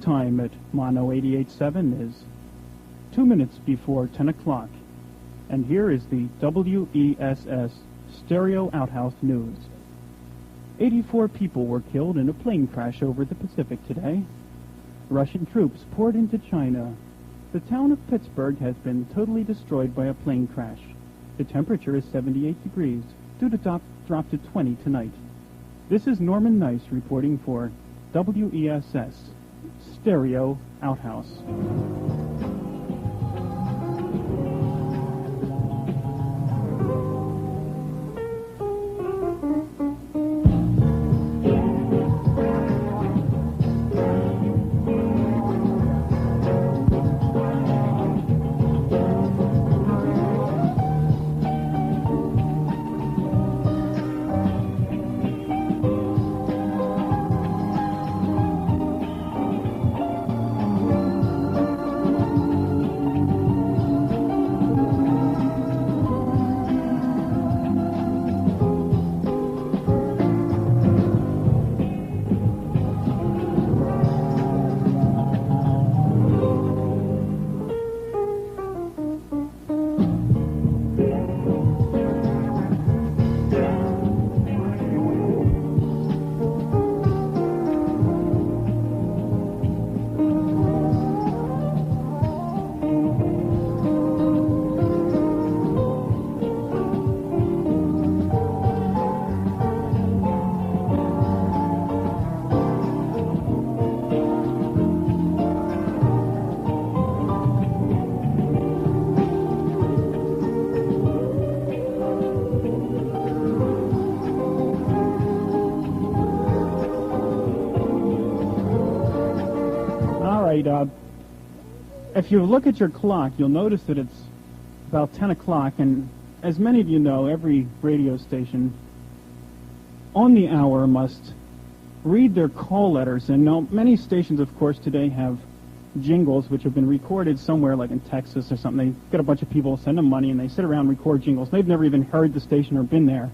time at Mono 88.7 is 2 minutes before 10 o'clock, and here is the WESS Stereo Outhouse News. 84 people were killed in a plane crash over the Pacific today. Russian troops poured into China. The town of Pittsburgh has been totally destroyed by a plane crash. The temperature is 78 degrees, due to drop to 20 tonight. This is Norman Nice reporting for WESS Stereo Outhouse. If you look at your clock, you'll notice that it's about 10 o'clock, and as many of you know, every radio station on the hour must read their call letters. And now many stations, of course, today have jingles which have been recorded somewhere, like in Texas or something. They get a bunch of people, send them money, and they sit around and record jingles. They've never even heard the station or been there.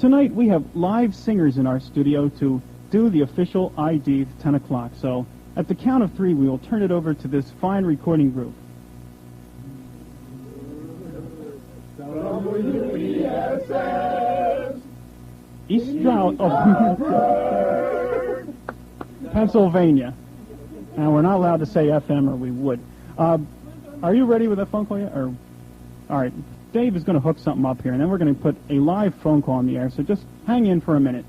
Tonight, we have live singers in our studio to do the official ID at 10 o'clock. So at the count of 3, we will turn it over to this fine recording group. WESS East Stroudsburg, Pennsylvania. And we're not allowed to say FM, or we would. Are you ready with that phone call yet? Or, all right, Dave is going to hook something up here, and then we're going to put a live phone call on the air, so just hang in for a minute.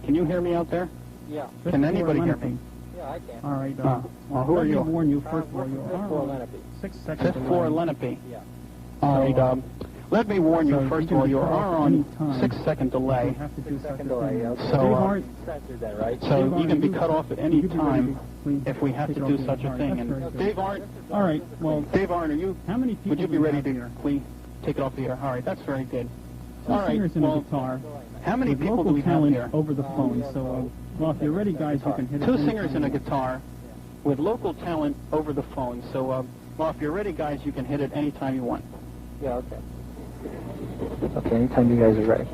Can you hear me out there? Yeah. Can anybody hear me? Yeah, I can. All right. Well, who are you? Let me warn you, first of all, you are... 5th Lenape. 6 seconds. 5th floor, Lenape. Yeah. All right. Let me warn you, first of all, you are on 6-second delay. You have to do 6-second delay. Okay. So, that, right? So you can be cut off at any time if we have to do such a thing. And Dave Arndt. All right. Well, Dave Arndt, are you? How many people? Would you be ready to please take it off the air? All right. That's very good. All right. Well, how many people do we have here? Over the phone, so Well, if you're ready, guys, you can hit it. Two singers and a guitar with local talent over the phone. So, well, if you're ready, guys, you can hit it anytime you want. Yeah, okay. Okay, anytime you guys are ready.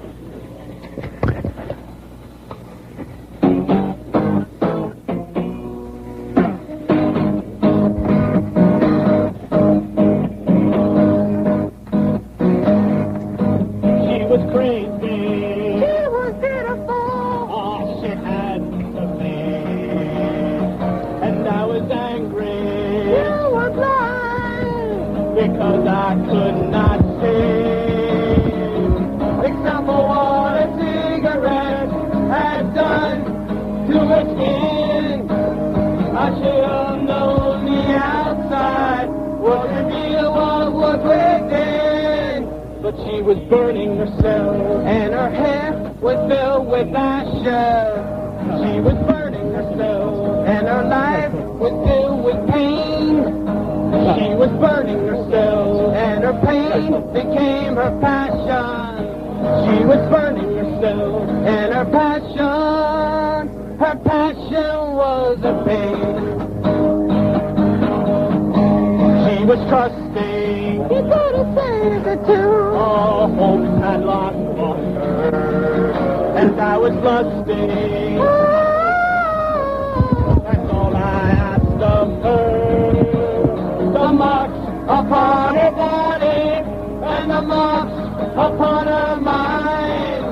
She was crazy. She was beautiful. All she had to say. And I was angry. You were blind. Because I could not see. Except for what a cigarette had done to her skin. I should have known the outside would reveal what was within. But she was burning herself, and her hair was filled with ashes. She was burning herself, and her life was filled with pain. She was burning herself, and her pain became her passion. She was burning herself, and her passion was a pain. She was trusting. You could have saved her too. All hope had lost on her, and I was lusting. That's all I asked of her. The marks upon her body and the marks upon her mind.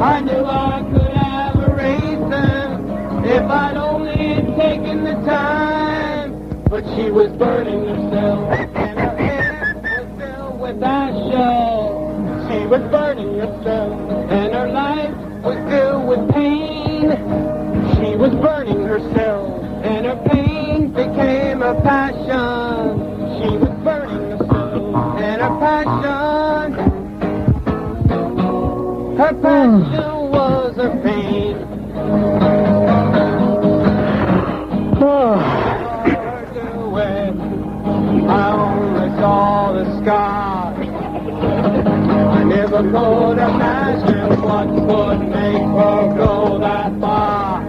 I knew I could have erased them if I'd only taken the time. But she was burning herself, and her hair was filled with ashes. She was burning herself, and her life was filled with pain. She was burning herself, and her pain became a passion. She was burning herself, and her passion was a pain. I only saw the scars. I never could imagine what would make her go that far.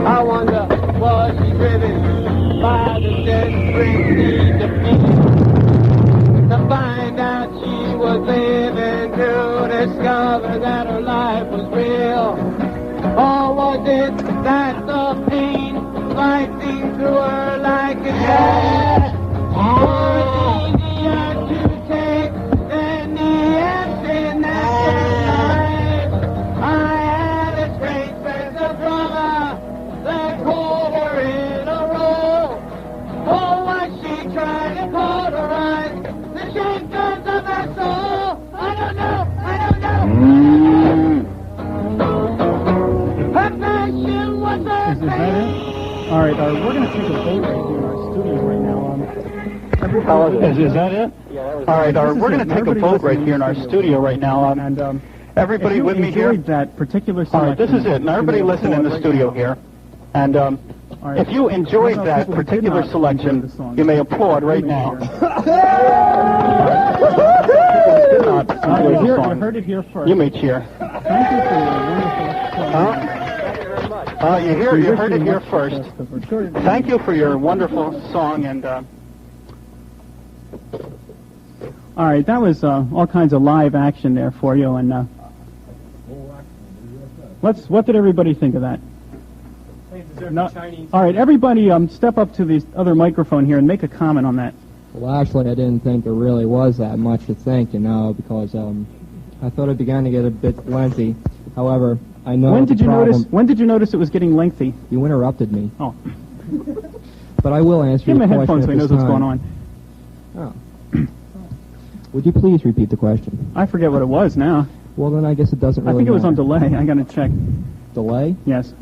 I wonder, was she driven by the desperate need to feel, to find out she was living to discover that her life was real? Or was it that the pain slicing through her like a gas was easier to take than the emptiness of life? I had a great sense of drama that caught her in a row. Oh, was she trying to cauterize the shakers of her soul? I don't know. Her passion was her pain. All right, we're going to take a vote right here in our studio right now. Is that it? Yeah, that was All right, we're going to take a vote right here in our studio right now. And Everybody with me here? That particular All right, this is it. Now, everybody listen in the studio here. And if you enjoyed that particular selection, you may applaud right now. You heard it here first. You may cheer. Thank you for your wonderful You heard it here first. Thank you for your wonderful song, and all right, that was all kinds of live action there for you, and what did everybody think of that? All right, everybody step up to the other microphone here and make a comment on that. Well, actually, I didn't think there really was that much to think, because I thought it began to get a bit lengthy. However, I know When did you notice it was getting lengthy? You interrupted me. Oh. But I will answer Give your him a question headphone so he knows what's going on. Oh. Would you please repeat the question? I forget what it was now. Well, then I guess it doesn't really I think it was on matter. delay. I got to check. Delay? Yes.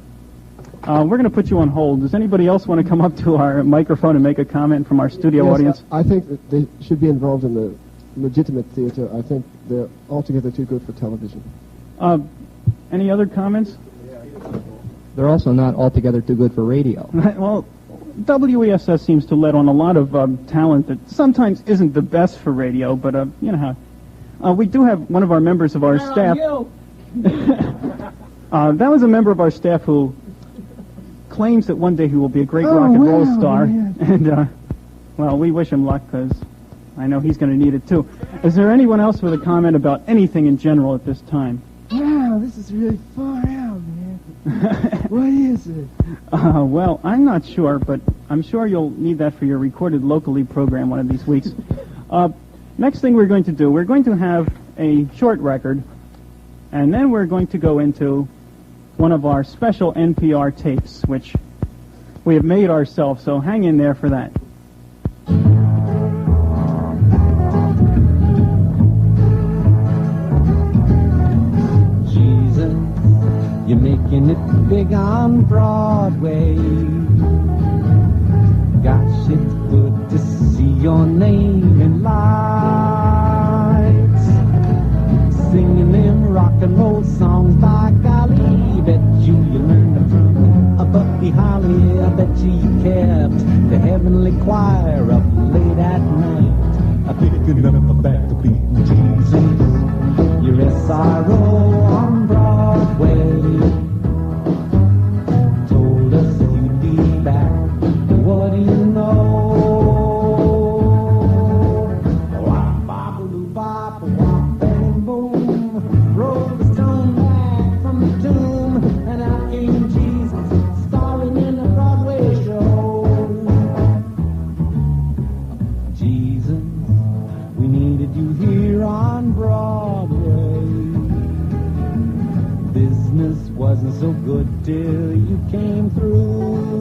We're going to put you on hold. Does anybody else want to come up to our microphone and make a comment from our studio audience? I think that they should be involved in the legitimate theater. I think they're altogether too good for television. Any other comments? They're also not altogether too good for radio. Well, WESS seems to let on a lot of talent that sometimes isn't the best for radio, but you know how. We do have one of our members of our staff. That was a member of our staff who claims that one day he will be a great rock and roll star. Man. And, well, we wish him luck because I know he's going to need it too. Is there anyone else with a comment about anything in general at this time? Wow, this is really far out, man. What is it? Well, I'm not sure, but I'm sure you'll need that for your recorded locally program one of these weeks. Next thing we're going to do, we're going to have a short record, and then we're going to go into one of our special NPR tapes, which we have made ourselves, so hang in there for that. Jesus, you're making it big on Broadway. Gosh, it's good to see your name in lights. Singing them rock and roll songs, by golly, bet you learned them from a Buddy Holly. I bet you kept the heavenly choir up late at night. I'm picking up a backbeat, Jesus. You're SRO on Broadway. Told us you'd be back. What do you know? Wop, bop, loop, bop, wop, bang, boom. Rolled the stone back from the tomb, and out came Jesus, starring in a Broadway show. Jesus, we needed you here on Broadway. Business wasn't so good till you came through.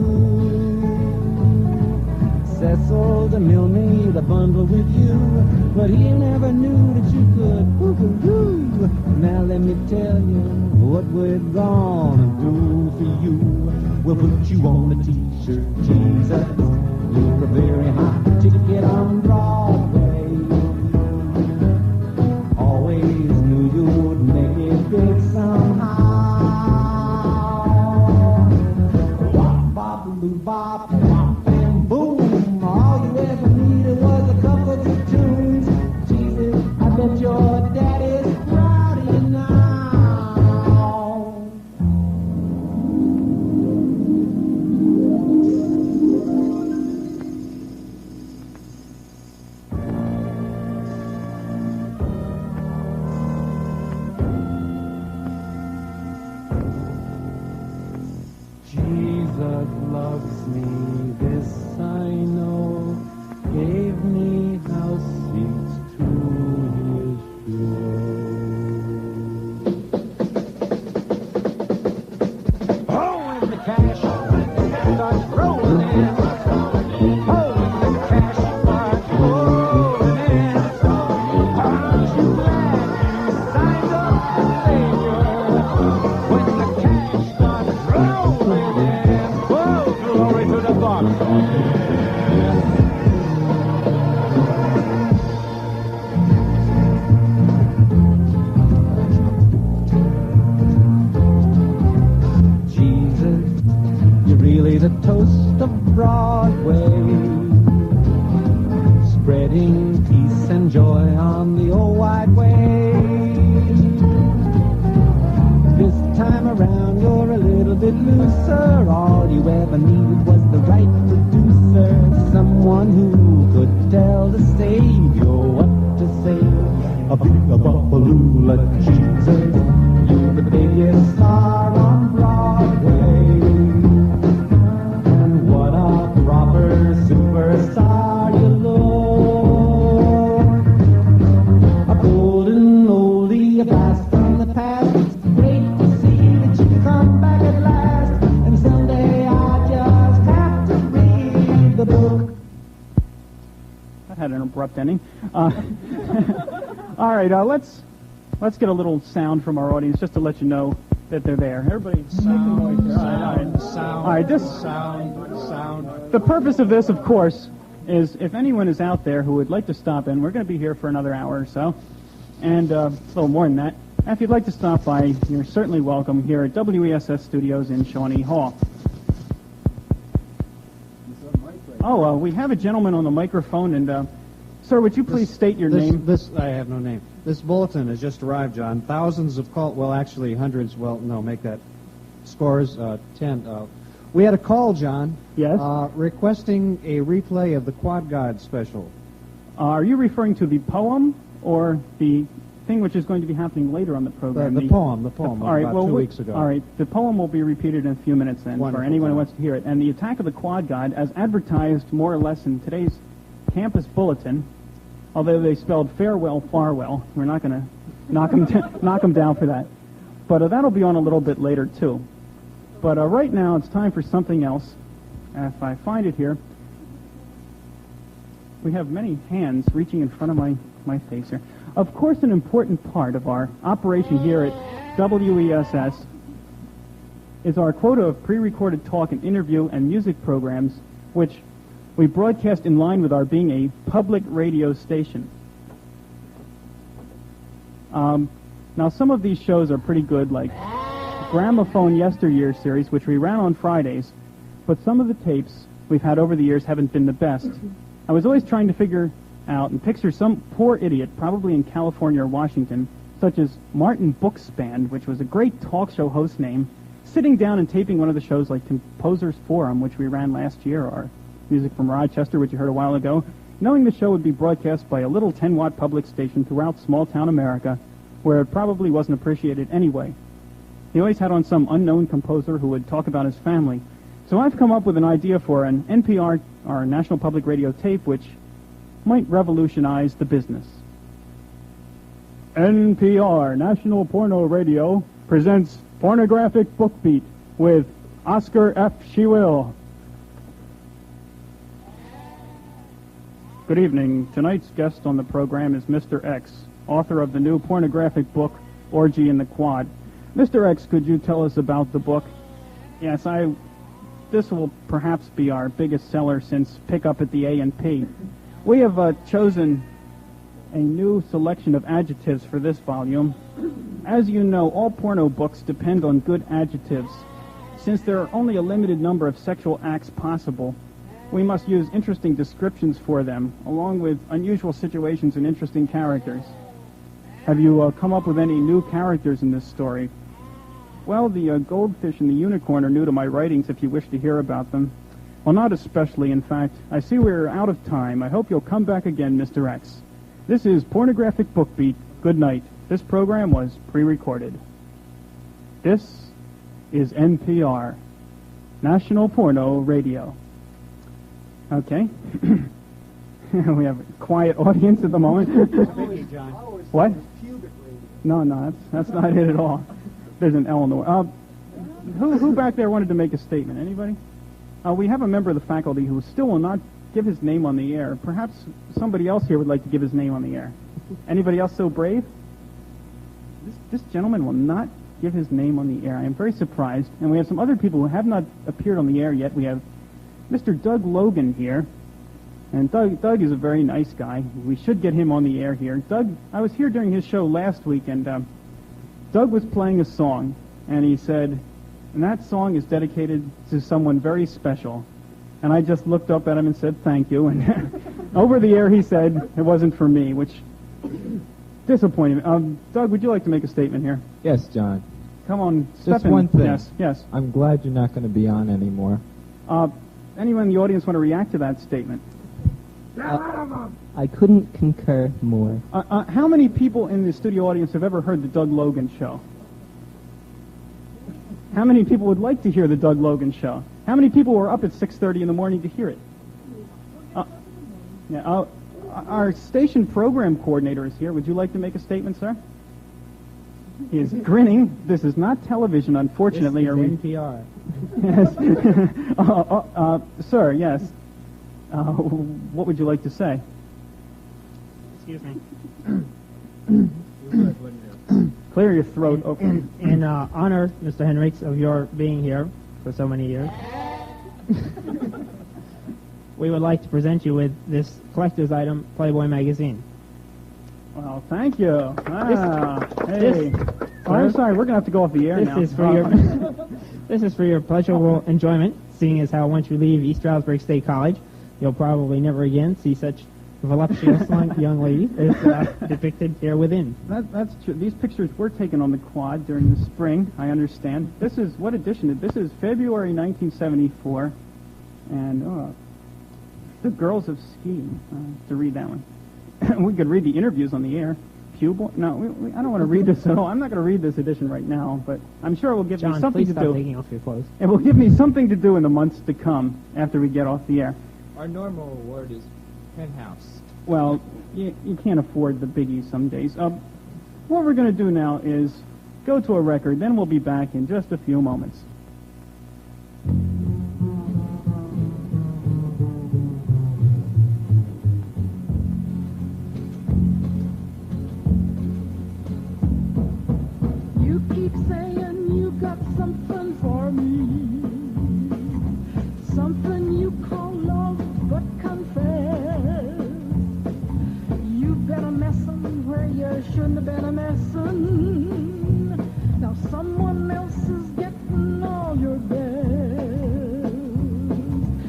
Cecil DeMille made a bundle with you, but he never knew that you could woo-hoo-hoo. Now let me tell you what we're gonna do for you. We'll put you on a t-shirt, Jesus. You're a very hot ticket on Broadway. Always knew you'd make it big somehow. Wop, bop, loop, bop, wop, and boom. All you ever needed was a couple of tunes. Jesus, I bet your daddy's proud of you now. Jesus loves me, this I know, gave me house seats to his shore. Oh, and the cash starts rolling in. Oh, and the cash starts rolling in. Aren't you glad you signed up for Savior? When the cash starts rolling in. Whoa, glory to the box office. The toast of Broadway, spreading peace and joy on the old wide way. This time around you're a little bit looser. All you ever needed was the right producer, someone who could tell the Savior what to say. A big-a-bop-a-loo-la, Jesus, you're the biggest star on Broadway. Superstar, you Lord. A golden oldie, a blast from the past. It's great to see that you come back at last. And someday I just have to read the book. That had an abrupt ending. All right, let's get a little sound from our audience just to let you know that they're there. Everybody, sound. All right, sound. The purpose of this, of course, is if anyone is out there who would like to stop in, we're going to be here for another hour or so, and a little more than that. And if you'd like to stop by, you're certainly welcome here at WESS Studios in Shawnee Hall. Oh, we have a gentleman on the microphone, and Sir, would you please state your name? I have no name. This bulletin has just arrived, John. Thousands of calls, well, actually hundreds, well, no, make that scores, 10. We had a call, John. Yes? Requesting a replay of the Quad God special. Are you referring to the poem or the thing which is going to be happening later on the program? The poem all right, about 2 weeks ago. All right, the poem will be repeated in a few minutes then for anyone who wants to hear it. And the attack of the Quad God, as advertised more or less in today's campus bulletin, although they spelled farewell, farwell, we're not going to knock them down for that. But that'll be on a little bit later too. But right now it's time for something else. If I find it here, we have many hands reaching in front of my face here. Of course, an important part of our operation here at WESS is our quota of pre-recorded talk and interview and music programs, which we broadcast in line with our being a public radio station. Now, some of these shows are pretty good, like Gramophone Yesteryear series, which we ran on Fridays, but some of the tapes we've had over the years haven't been the best. I was always trying to figure out and picture some poor idiot, probably in California or Washington, such as Martin Bookspan, which was a great talk show host name, sitting down and taping one of the shows like Composers Forum, which we ran last year, or Music from Rochester, which you heard a while ago, knowing the show would be broadcast by a little 10-watt public station throughout small-town America, where it probably wasn't appreciated anyway. He always had on some unknown composer who would talk about his family. So I've come up with an idea for an NPR, or National Public Radio tape, which might revolutionize the business. NPR, National Porno Radio, presents Pornographic Book Beat with Oscar F. Shewill. Good evening. Tonight's guest on the program is Mr. X, author of the new pornographic book, Orgy in the Quad. Mr. X, could you tell us about the book? Yes, this will perhaps be our biggest seller since Pick Up at the A&P. We have chosen a new selection of adjectives for this volume. As you know, all porno books depend on good adjectives. Since there are only a limited number of sexual acts possible, we must use interesting descriptions for them, along with unusual situations and interesting characters. Have you come up with any new characters in this story? Well, the goldfish and the unicorn are new to my writings if you wish to hear about them. Well, not especially, in fact. I see we're out of time. I hope you'll come back again, Mr. X. This is Pornographic Book Beat. Good night. This program was pre-recorded. This is NPR, National Porno Radio. Okay. We have a quiet audience at the moment. What? No, that's not it at all. There's an L in the word. Who back there wanted to make a statement? Anybody? We have a member of the faculty who still will not give his name on the air. Perhaps somebody else here would like to give his name on the air. Anybody else so brave? This gentleman will not give his name on the air. I am very surprised. And we have some other people who have not appeared on the air yet. We have Mr. Doug Logan here. And Doug is a very nice guy. We should get him on the air here. Doug, I was here during his show last week, and Doug was playing a song, and he said, and that song is dedicated to someone very special. And I just looked up at him and said, thank you. And over the air he said, it wasn't for me, which disappointed me. Doug, would you like to make a statement here? Yes, John. Come on, step Just in. one thing. Yes. I'm glad you're not going to be on anymore. Anyone in the audience want to react to that statement? I couldn't concur more. How many people in the studio audience have ever heard the Doug Logan Show? How many people would like to hear the Doug Logan Show? How many people were up at 6:30 in the morning to hear it? Our station program coordinator is here. Would you like to make a statement, sir? He is grinning. This is not television, unfortunately. This is NPR. Yes. Sir, yes. What would you like to say? Excuse me. Clear your throat open. In honor, Mr. Hendricks, of your being here for so many years, we would like to present you with this collector's item, Playboy magazine. Well, thank you. Hey. I'm sorry, we're going to have to go off the air now. This is for your pleasurable enjoyment, seeing as how once you leave East Stroudsburg State College, you'll probably never again see such voluptuous young lady is depicted here within. That's true. These pictures were taken on the quad during the spring, I understand. This is, what edition? This is February 1974, and The Girls of Ski, to read that one. We could read the interviews on the air. Pupil? No, I don't want to read this at all. I'm not going to read this edition right now, but I'm sure it will give me something to do. John, please stop taking off your clothes. It will give me something to do in the months to come after we get off the air. Our normal award is penthouse. Well, you can't afford the biggies some days. What we're going to do now is go to a record, then we'll be back in just a few moments. You keep saying you got something for me, something you call love, but confess you've been a messin' where you shouldn't have been a messin'. Now someone else is getting all your best.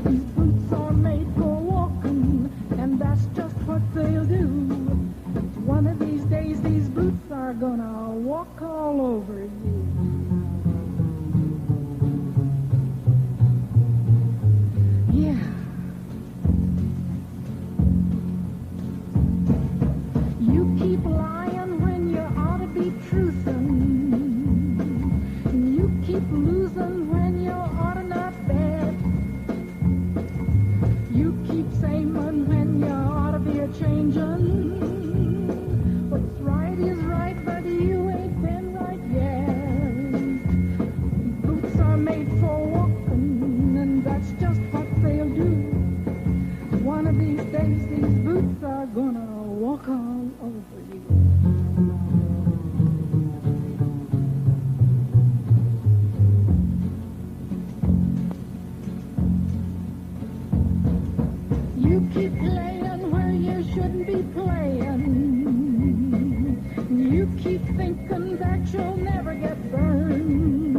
These boots are made for walking, and that's just what they'll do. One of these days these boots are gonna walk all over you. Yeah. You keep lying when you ought to be truthin'. You keep losing when you ought to not bet. You keep saying when you ought to be a-changin'. What's right is right, but you ain't been right yet. Boots are made for walking, and that's just what they'll do. One of these days, these boots are gonna walk all over you. You keep playing where you shouldn't be playing. You keep thinking that you'll never get burned.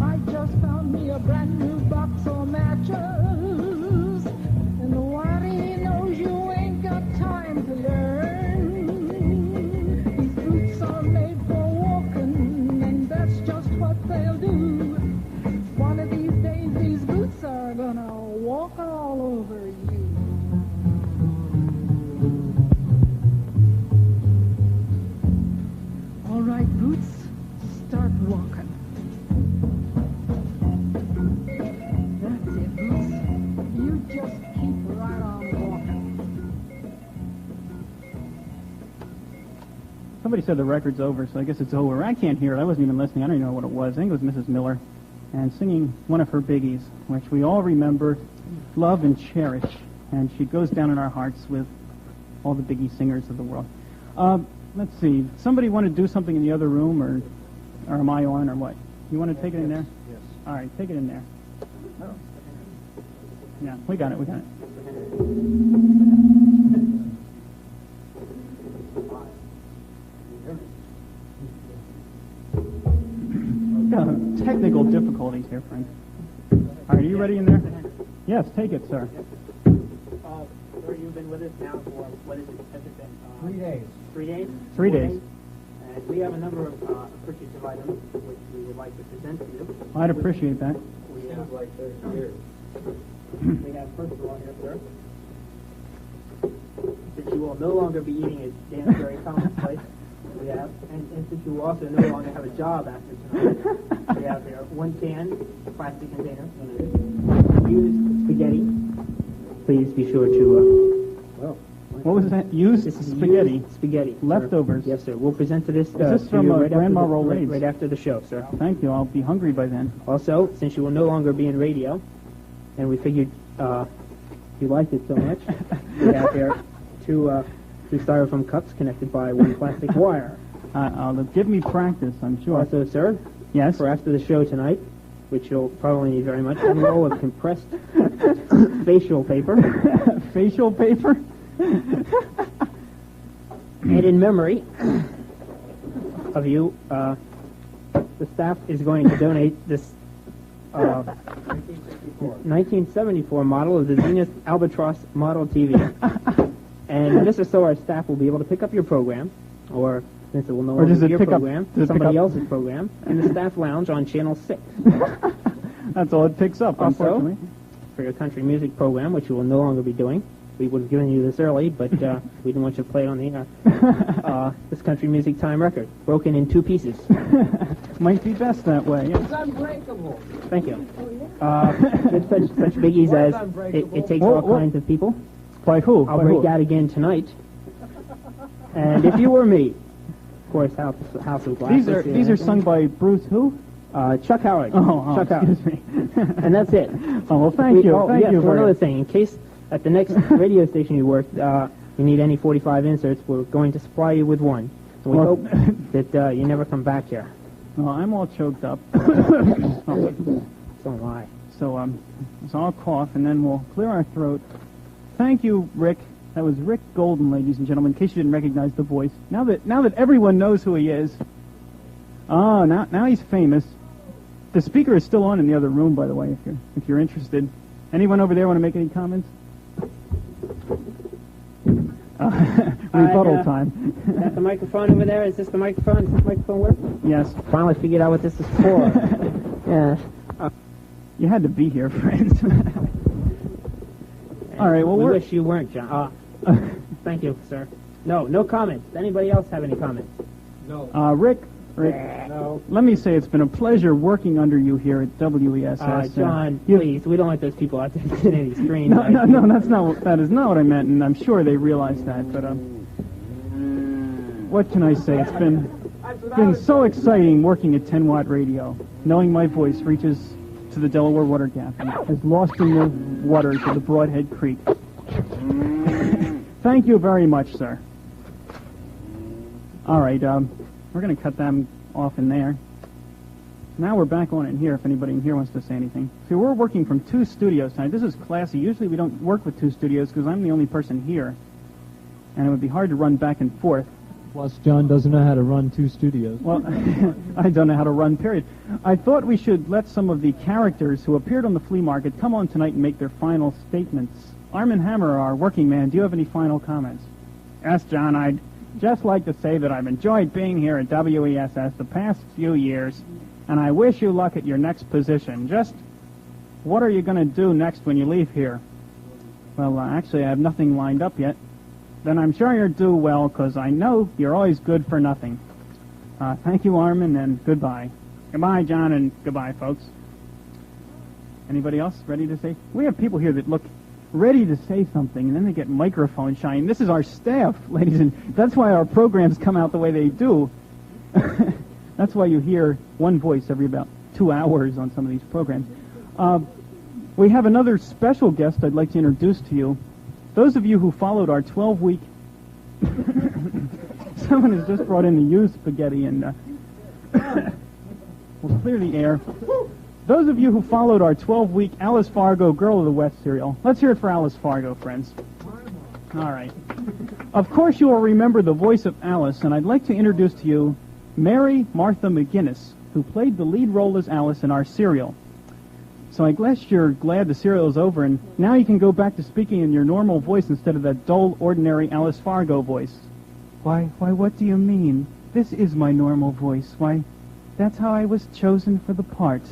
I just found me a brand new box of matches, and nobody knows you ain't got time to learn. These boots are made for walking, and that's just what they'll do. One of these days, these boots are gonna walk all over you. All right, boots, start walking. That's it, boots. You just keep right on walking. Somebody said the record's over, so I guess it's over. I can't hear it. I wasn't even listening. I don't even know what it was. I think it was Mrs. Miller, and singing one of her biggies, which we all remember, love and cherish. And she goes down in our hearts with all the biggie singers of the world. Let's see. Somebody want to do something in the other room, or am I on, or what? You want to take it in there? Yes. All right, take it in there. Yeah, we got it. We got it. Technical difficulties here, Frank. All right, are you ready in there? Yes, take it, sir. Sir, you've been with us now for, what is it, has it been? 3 days. 3 days? 3 days. And we have a number of appreciative items which we would like to present to you. I'd appreciate that. We have, Like 30 years. we have first of all here, sir, since you will no longer be eating at Danbury commonplace, we have, and since you will also no longer have a job after tonight, we have here 1 can, plastic container, used spaghetti. Please be sure to, What was that? Used this is spaghetti. used spaghetti. Sir. Leftovers. Yes, sir. We'll present to this. Is this to from you right Grandma after the, Rolaids? right after the show, sir. Thank you. I'll be hungry by then. Also, since you will no longer be in radio, and we figured you liked it so much, we have here two styrofoam cups connected by 1 plastic wire. Give me practice, I'm sure. Also, sir, Yes? for after the show tonight, which you'll probably need very much, a roll of compressed facial paper. Facial paper? And in memory of you, the staff is going to donate this 1974 model of the Zenith Albatross Model TV. And just so our staff will be able to pick up your program, or since it will no longer be your program, somebody else's program, in the staff lounge on Channel 6. That's all it picks up, unfortunately. Also, for your country music program, which you will no longer be doing, we would have given you this early, but we didn't want you to play it on the air. This country music time record, broken in 2 pieces. Might be best that way. Yeah. It's unbreakable. Thank you. With such biggies as it takes all kinds of people. By who? I'll By break who? out again tonight. And if you were me, of course, House of Glass. These are sung by Bruce who? Chuck Howard. Oh, Chuck Howard. excuse me. And that's it. Oh, well, thank you. Thank you for another thing. In case at the next radio station you work, you need any 45 inserts, we're going to supply you with one. And we hope that you never come back here. Well, I'm all choked up. So am I. So I'll cough, and then we'll clear our throat. Thank you, Rick. That was Rick Golden, ladies and gentlemen, in case you didn't recognize the voice. Now that everyone knows who he is. Oh, now he's famous. The speaker is still on in the other room, by the way, if you're interested. Anyone over there want to make any comments? Rebuttal time. Is that the microphone over there? Is this the microphone? Does this microphone work? Yes. Finally figured out what this is for. Yes. You had to be here, friends. All right, well, we wish you weren't, John. Thank you, sir. No comments. Anybody else have any comments? No. Rick, No. let me say it's been a pleasure working under you here at WESS. John, please, we don't like those people out there sitting in these screens. No, that is not what I meant, and I'm sure they realize that. But what can I say? It's been so exciting working at 10 Watt Radio, knowing my voice reaches to the Delaware Water Gap and is lost in the waters of the Broadhead Creek. Thank you very much, sir. All right, we're going to cut them off in there. Now we're back on it here if anybody in here wants to say anything. See, we're working from 2 studios tonight. This is classy. Usually we don't work with 2 studios because I'm the only person here. And it would be hard to run back and forth. Plus, John doesn't know how to run 2 studios. Well, I don't know how to run, period. I thought we should let some of the characters who appeared on the flea market come on tonight and make their final statements. Armin Hammer, our working man, do you have any final comments? Yes, John, I'd just like to say that I've enjoyed being here at WESS the past few years, and I wish you luck at your next position. Just what are you going to do next when you leave here? Well, actually, I have nothing lined up yet. Then I'm sure you'll do well, because I know you're always good for nothing. Thank you, Armin, and goodbye. Goodbye, John, and goodbye, folks. Anybody else ready to say? We have people here that look ready to say something, and then they get microphone shine. This is our staff, ladies, and that's why our programs come out the way they do. That's why you hear one voice every about 2 hours on some of these programs. We have another special guest I'd like to introduce to you. Those of you who followed our 12-week... Someone has just brought in the used spaghetti and... We'll clear the air. Those of you who followed our 12-week Alice Fargo Girl of the West serial, let's hear it for Alice Fargo, friends. All right. Of course you will remember the voice of Alice, and I'd like to introduce to you Mary Martha McGinnis, who played the lead role as Alice in our serial. So I guess you're glad the serial is over, and now you can go back to speaking in your normal voice instead of that dull, ordinary Alice Fargo voice. Why, what do you mean? This is my normal voice. Why, that's how I was chosen for the part.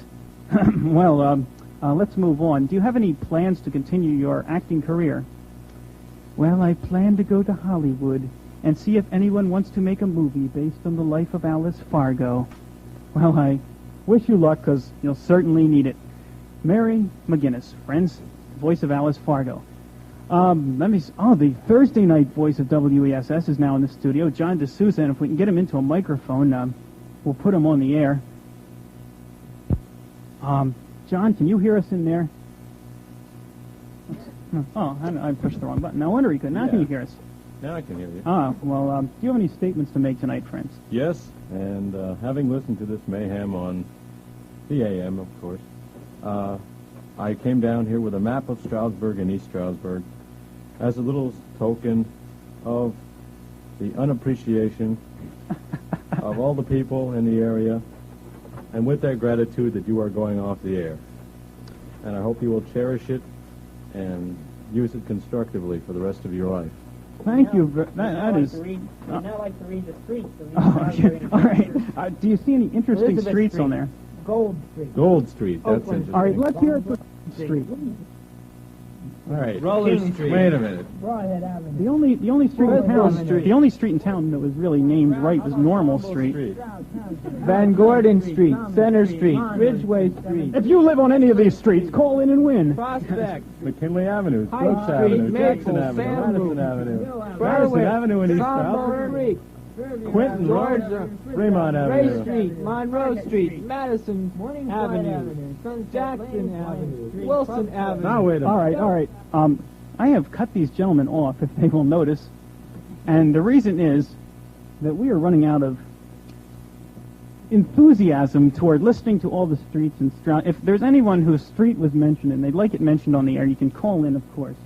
Well, let's move on. Do you have any plans to continue your acting career? Well, I plan to go to Hollywood and see if anyone wants to make a movie based on the life of Alice Fargo. Well, I wish you luck, because you'll certainly need it. Mary McGinnis, friends, voice of Alice Fargo. The Thursday night voice of WESS is now in the studio, John D'Souza, and if we can get him into a microphone, we'll put him on the air. John, can you hear us in there? Oh, I pushed the wrong button. No wonder he could. Now can you hear us? Now I can hear you. Do you have any statements to make tonight, friends? Yes, and having listened to this mayhem on the AM, of course, I came down here with a map of Stroudsburg and East Stroudsburg as a little token of the unappreciation of all the people in the area, and with their gratitude that you are going off the air. and I hope you will cherish it and use it constructively for the rest of your life. Thank you. That is... We'd now like to read the streets. All right. Do you see any interesting Elizabeth streets Street. on there? Gold Street. Gold Street, that's Oakland. interesting. All right, let's hear it for Street. All right. Roller King Street. Wait a minute. Broadhead Avenue. The only street in town, the only street in town that was really named right was Normal Street. Van Gordon Street, Center Street, Ridgeway Street, If you live on any of these streets, call in and win. Prospect, McKinley Avenue, High Brooks Street, Avenue, Maple, Jackson Avenue, Sandwood, Madison Avenue, Madison Berwick, Avenue in East Sawmill Stroudsburg, Creek, Quinton Road, Fremont Ray Avenue. Street, Monroe Street, Madison Avenue, Jackson Avenue, Wilson Avenue. Now wait a minute. All right. I have cut these gentlemen off, if they will notice, and the reason is that we are running out of enthusiasm toward listening to all the streets in Stroud. If there's anyone whose street was mentioned and they'd like it mentioned on the air, you can call in, of course.